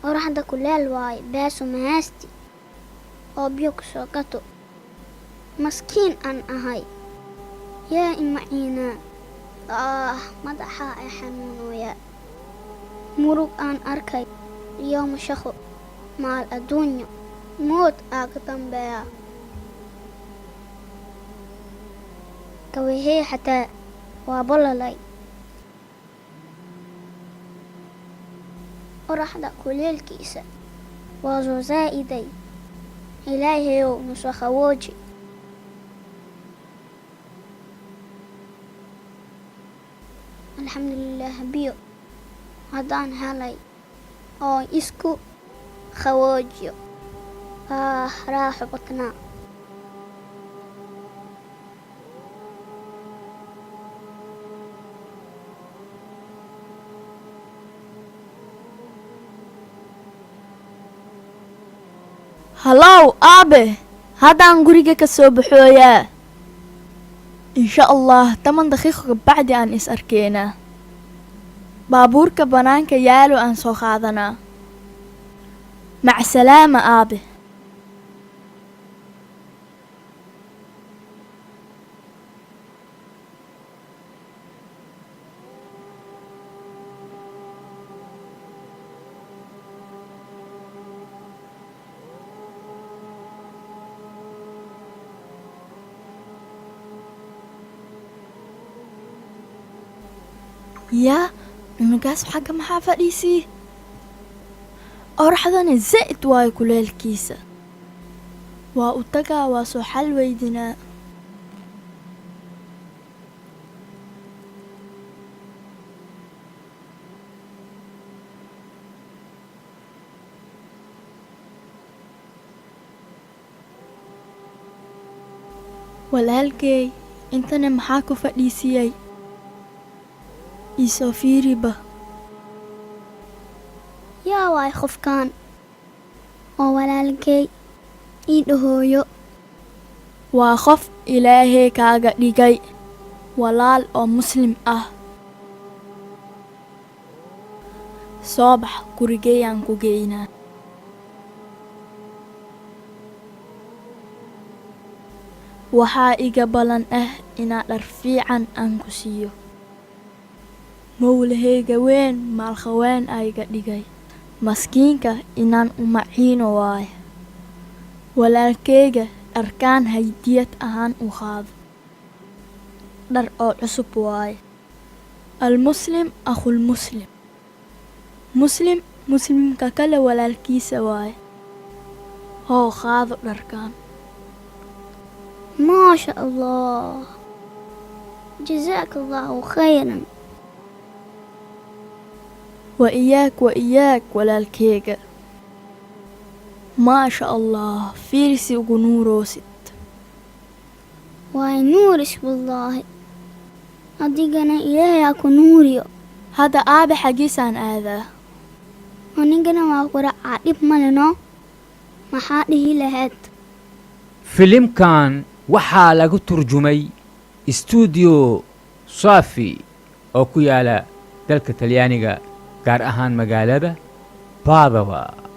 oraxda kuleel waaye baaso mahaasti oo biyo ku soo gato maskiin aan ahay yaa imaciinaa madaxa ay xanuunooya murug aan arkay iyo mashaqo maal adduunyo mood aaga dambeeya kawehee xataa waa bolalay oraxda kuleelkiisa waa soo zaa'iday ilaahayow nuso khawooji alxamdulilaah biyo haddaan helay oo isku khawoojiyo raaxo batnaa hallow aabe haddaan guriga ka soo baxooyaa insha allah 10 daqiiqo kabacdi aan is arkeynaa baabuurka bannaanka yaalo aan soo qaadanaa macsalaama aabe yaa cunugaas xagga maxaa fadhiisii oraxdana zaa'id waayo kuleelkiisa waa u tagaa waa soo xal weydinaa walaalkey intana maxaa ku fadhiisiyey isoo fiiriba yaa waay qofkaan oo walaalkey ii dhahooyo waa qof ilaahay kaaga dhigay walaal oo muslim ah soo bax gurigeyaan ku geynaa waxaa iga ballan ah inaa dhar fiican aan ku siiyo mowlaheyga weyn maalkhaween ayga dhigay maskiinka inaan u maciino waayo walaalkeyga dharkaan haydiyad ahaan u qaado dhar oo cusub waaye almuslim akhulmuslim muslim muslimka kale walaalkiisa waaye hoo qaado dharkaan maasha allah jazaaka allahu khayran وإياك walaalkeyga maasha allah fiirsi ugu nuuroosid waay nuuris wallaahi adigana ilaahay ku nuuriyo hadda aabe xagiisaan aadaa anigana waa quracaa dhib maleno maxaa dhihi lahayd filimkan waxaa lagu turjumay stuudiyo saafi oo ku yaala dalka talyaaniga gaar ahaan magaalada Padova.